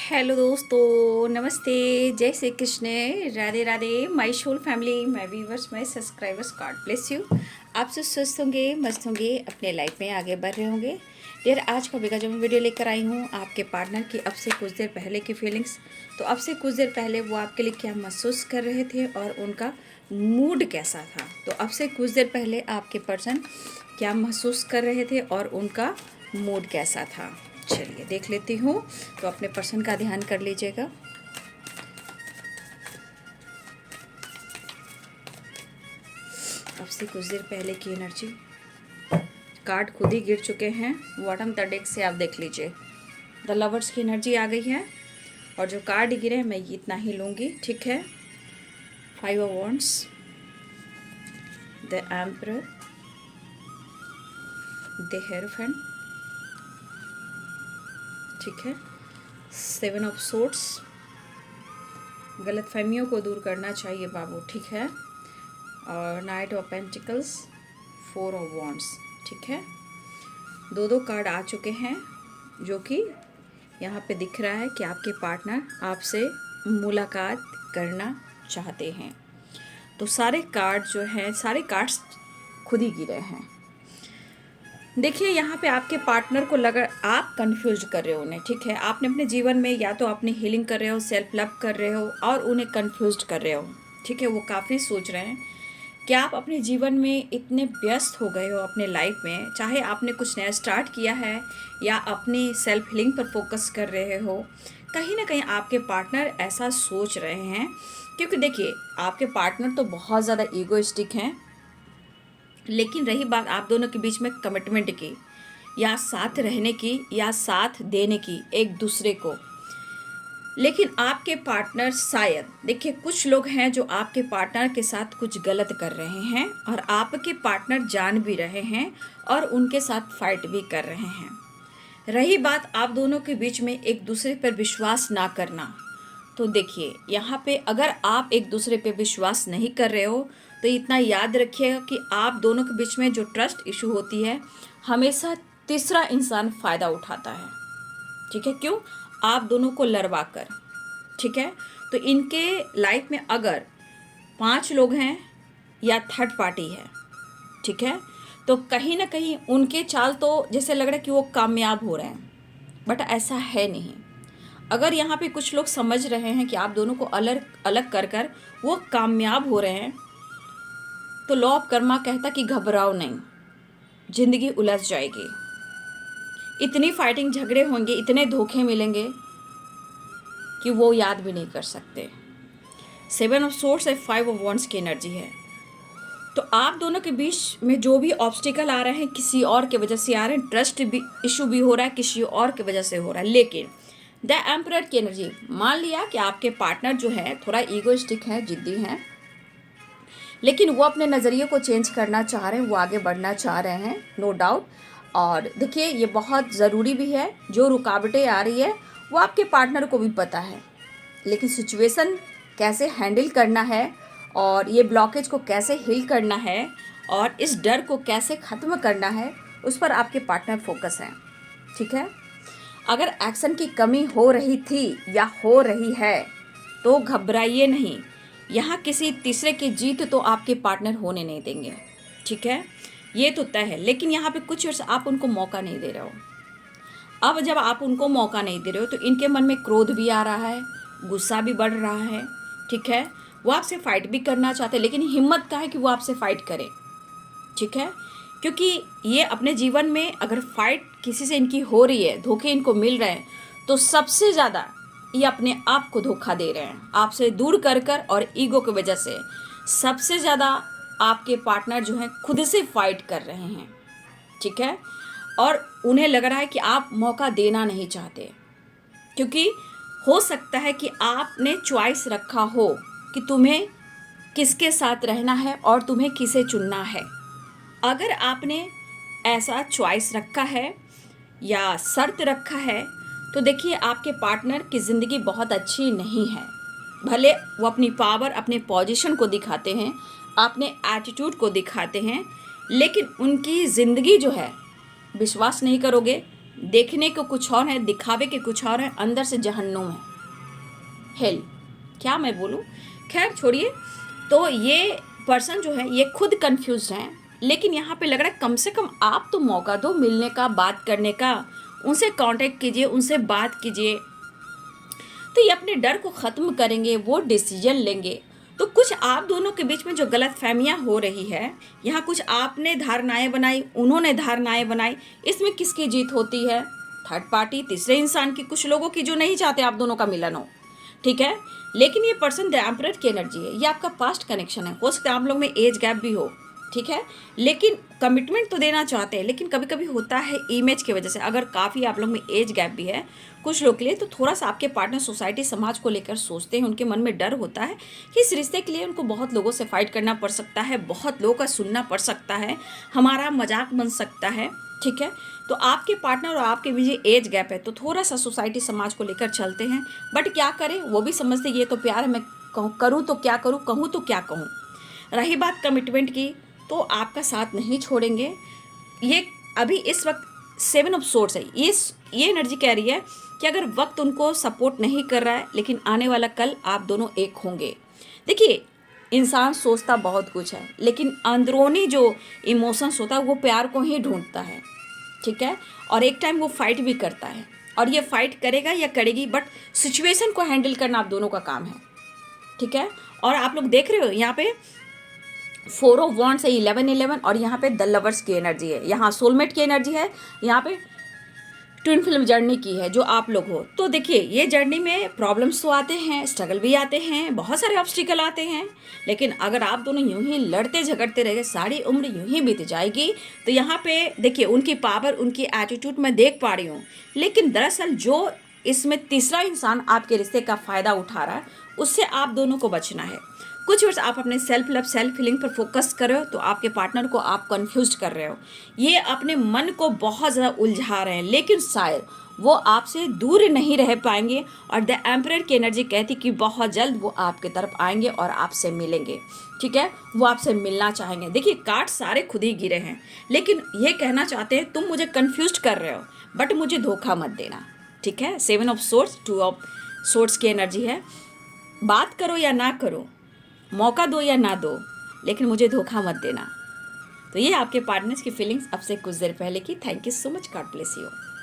Hello दोस्तों, नमस्ते, जय Shri Krishna, Radhe Radhe. My soul family, my viewers, my subscribers, God bless you. आप सब स्वस्थ होंगे, मस्त होंगे, अपने लाइफ में आगे बढ़ रहे होंगे। यार आज का बेगा जो मैं वीडियो लेकर आई हूँ आपके पार्टनर की अब से कुछ देर पहले की फीलिंग्स। तो अब से कुछ देर पहले वो आपके लिए क्या महसूस कर रहे थे और उनका मूड कैसा था। तो अब से कुछ देर पहले आपके पर्सन क्या महसूस कर रहे थे और उनका मूड कैसा था, चलिए देख लेती हूँ। तो अपने पर्सन का ध्यान कर लीजिएगा। अब से कुछ देर पहले की एनर्जी कार्ड खुद ही गिर चुके हैं। बॉटम द डेक से आप देख लीजिए, द लवर्स की एनर्जी आ गई है और जो कार्ड गिरे हैं मैं इतना ही लूँगी, ठीक है। 5 of wands, the emperor, the hierophant, ठीक है। 7 ऑफ सोर्ड्स, गलतफहमियों को दूर करना चाहिए बाबू, ठीक है। और night of pentacles, 4 of wands, ठीक है। दो कार्ड आ चुके हैं जो कि यहाँ पे दिख रहा है कि आपके पार्टनर आपसे मुलाकात करना चाहते हैं। तो सारे कार्ड जो हैं, सारे कार्ड्स खुद ही गिरे हैं। देखिए यहाँ पे आपके पार्टनर को लगा आप कंफ्यूज कर रहे हो उन्हें, ठीक है। आपने अपने जीवन में या तो अपनी हीलिंग कर रहे हो, सेल्फ लव कर रहे हो और उन्हें कंफ्यूज कर रहे हो, ठीक है। वो काफ़ी सोच रहे हैं कि आप अपने जीवन में इतने व्यस्त हो गए हो अपने लाइफ में, चाहे आपने कुछ नया स्टार्ट किया है या अपनी सेल्फ हीलिंग पर फोकस कर रहे हो, कहीं ना कहीं आपके पार्टनर ऐसा सोच रहे हैं। क्योंकि देखिए आपके पार्टनर तो बहुत ज़्यादा ईगोइस्टिक हैं, लेकिन रही बात आप दोनों के बीच में कमिटमेंट की या साथ रहने की या साथ देने की एक दूसरे को, लेकिन आपके पार्टनर शायद, देखिए कुछ लोग हैं जो आपके पार्टनर के साथ कुछ गलत कर रहे हैं और आपके पार्टनर जान भी रहे हैं और उनके साथ फाइट भी कर रहे हैं। रही बात आप दोनों के बीच में एक दूसरे पर विश्वास ना करना, तो देखिए यहाँ पे अगर आप एक दूसरे पे विश्वास नहीं कर रहे हो तो इतना याद रखिएगा कि आप दोनों के बीच में जो ट्रस्ट इशू होती है हमेशा तीसरा इंसान फ़ायदा उठाता है, ठीक है। क्यों? आप दोनों को लड़वा कर, ठीक है। तो इनके लाइफ में अगर 5 लोग हैं या थर्ड पार्टी है, ठीक है, तो कहीं ना कहीं उनके चाल तो जैसे लग रहा है कि वो कामयाब हो रहे हैं, बट ऐसा है नहीं। अगर यहाँ पे कुछ लोग समझ रहे हैं कि आप दोनों को अलग अलग कर कर वो कामयाब हो रहे हैं, तो लॉ ऑफ कर्मा कहता कि घबराओ नहीं, जिंदगी उलझ जाएगी। इतनी फाइटिंग झगड़े होंगे, इतने धोखे मिलेंगे कि वो याद भी नहीं कर सकते। 7 ऑफ सोर्ड्स है, 5 ऑफ वॉन्ड्स की एनर्जी है। तो आप दोनों के बीच में जो भी ऑब्स्टिकल आ रहे हैं किसी और के वजह से आ रहे हैं, ट्रस्ट भी इशू भी हो रहा है किसी और के वजह से हो रहा है। लेकिन द एम्परर की एनर्जी, मान लिया कि आपके पार्टनर जो है थोड़ा ईगोइस्टिक है, जिद्दी हैं, लेकिन वो अपने नज़रिए को चेंज करना चाह रहे हैं, वो आगे बढ़ना चाह रहे हैं, नो डाउट। और देखिए ये बहुत ज़रूरी भी है, जो रुकावटें आ रही है वो आपके पार्टनर को भी पता है, लेकिन सिचुएशन कैसे हैंडल करना है और ये ब्लॉकेज को कैसे हील करना है और इस डर को कैसे ख़त्म करना है, उस पर आपके पार्टनर फोकस हैं, ठीक है। अगर एक्शन की कमी हो रही थी या हो रही है तो घबराइए नहीं, यहाँ किसी तीसरे की जीत तो आपके पार्टनर होने नहीं देंगे, ठीक है, ये तो तय है। लेकिन यहाँ पे कुछ वर्ष आप उनको मौका नहीं दे रहे हो। अब जब आप उनको मौका नहीं दे रहे हो तो इनके मन में क्रोध भी आ रहा है, गुस्सा भी बढ़ रहा है, ठीक है। वो आपसे फाइट भी करना चाहते हैं, लेकिन हिम्मत का है कि वो आपसे फाइट करें, ठीक है। क्योंकि ये अपने जीवन में अगर फाइट किसी से इनकी हो रही है, धोखे इनको मिल रहे हैं, तो सबसे ज़्यादा ये अपने आप को धोखा दे रहे हैं आपसे दूर कर कर, और ईगो की वजह से सबसे ज़्यादा आपके पार्टनर जो हैं खुद से फाइट कर रहे हैं, ठीक है। और उन्हें लग रहा है कि आप मौका देना नहीं चाहते, क्योंकि हो सकता है कि आपने चॉइस रखा हो कि तुम्हें किसके साथ रहना है और तुम्हें किसे चुनना है। अगर आपने ऐसा चॉइस रखा है या शर्त रखा है तो देखिए आपके पार्टनर की ज़िंदगी बहुत अच्छी नहीं है। भले वो अपनी पावर, अपने पोजीशन को दिखाते हैं, अपने एटीट्यूड को दिखाते हैं, लेकिन उनकी ज़िंदगी जो है, विश्वास नहीं करोगे, देखने को कुछ और है, दिखावे के कुछ और है, अंदर से जहन्नुम है, हेल। क्या मैं बोलूँ, खैर छोड़िए। तो ये पर्सन जो है ये खुद कंफ्यूज हैं, लेकिन यहाँ पे लग रहा है कम से कम आप तो मौका दो मिलने का, बात करने का, उनसे कांटेक्ट कीजिए, उनसे बात कीजिए, तो ये अपने डर को ख़त्म करेंगे, वो डिसीजन लेंगे। तो कुछ आप दोनों के बीच में जो गलत फहमियाँ हो रही है, यहाँ कुछ आपने धारणाएं बनाई, उन्होंने धारणाएं बनाई, इसमें किसकी जीत होती है? थर्ड पार्टी, तीसरे इंसान की, कुछ लोगों की जो नहीं चाहते आप दोनों का मिलन हो, ठीक है। लेकिन ये पर्सन द एम्परर की एनर्जी है, ये आपका पास्ट कनेक्शन है, हो सकता है आप लोग में एज गैप भी हो, ठीक है। लेकिन कमिटमेंट तो देना चाहते हैं, लेकिन कभी कभी होता है इमेज की वजह से, अगर काफ़ी आप लोग में एज गैप भी है कुछ लोग के लिए, तो थोड़ा सा आपके पार्टनर सोसाइटी समाज को लेकर सोचते हैं, उनके मन में डर होता है कि इस रिश्ते के लिए उनको बहुत लोगों से फाइट करना पड़ सकता है, बहुत लोगों का सुनना पड़ सकता है, हमारा मजाक बन सकता है, ठीक है। तो आपके पार्टनर और आपके बीच एज गैप है, तो थोड़ा सा सोसाइटी समाज को लेकर चलते हैं, बट क्या करें, वो भी समझते ये तो प्यार है, मैं करूँ तो क्या करूँ, कहूँ तो क्या कहूँ। रही बात कमिटमेंट की, तो आपका साथ नहीं छोड़ेंगे। ये अभी इस वक्त 7 ऑफ सोर्ड्स है, ये एनर्जी कह रही है कि अगर वक्त उनको सपोर्ट नहीं कर रहा है, लेकिन आने वाला कल आप दोनों एक होंगे। देखिए, इंसान सोचता बहुत कुछ है, लेकिन अंदरूनी जो इमोशंस होता है वो प्यार को ही ढूंढता है, ठीक है। और एक टाइम वो फाइट भी करता है, और ये फाइट करेगा या करेगी, बट सिचुएशन को हैंडल करना आप दोनों का काम है, ठीक है। और आप लोग देख रहे हो यहाँ पे 4 ऑफ वॉन्ड्स है, 11 और यहाँ पे द लवर्स की एनर्जी है, यहाँ सोलमेट की एनर्जी है, यहाँ पे ट्विन फिल्म जर्नी की है जो आप लोग हो। तो देखिए, ये जर्नी में प्रॉब्लम्स तो आते हैं, स्ट्रगल भी आते हैं, बहुत सारे ऑब्स्टिकल आते हैं, लेकिन अगर आप दोनों यूं ही लड़ते झगड़ते रहे, सारी उम्र यूं ही बीत जाएगी। तो यहाँ पे देखिए, उनकी पावर, उनकी एटीट्यूड मैं देख पा रही हूँ, लेकिन दरअसल जो इसमें तीसरा इंसान आपके रिश्ते का फ़ायदा उठा रहा है, उससे आप दोनों को बचना है। कुछ वर्ष आप अपने सेल्फ लव, सेल्फ फीलिंग पर फोकस कर रहे हो, तो आपके पार्टनर को आप कंफ्यूज कर रहे हो, ये अपने मन को बहुत ज़्यादा उलझा रहे हैं, लेकिन शायद वो आपसे दूर नहीं रह पाएंगे। और द एम्परर की एनर्जी कहती कि बहुत जल्द वो आपके तरफ आएंगे और आपसे मिलेंगे, ठीक है, वो आपसे मिलना चाहेंगे। देखिए, कार्ड सारे खुद ही गिरे हैं, लेकिन ये कहना चाहते हैं तुम मुझे कन्फ्यूज कर रहे हो, बट मुझे धोखा मत देना, ठीक है। 7 ऑफ सोर्ड्स, 2 ऑफ सोर्ड्स की एनर्जी है, बात करो या ना करो, मौका दो या ना दो, लेकिन मुझे धोखा मत देना। तो ये आपके पार्टनर्स की फीलिंग्स अब से कुछ देर पहले की। Thank you so much, God bless you.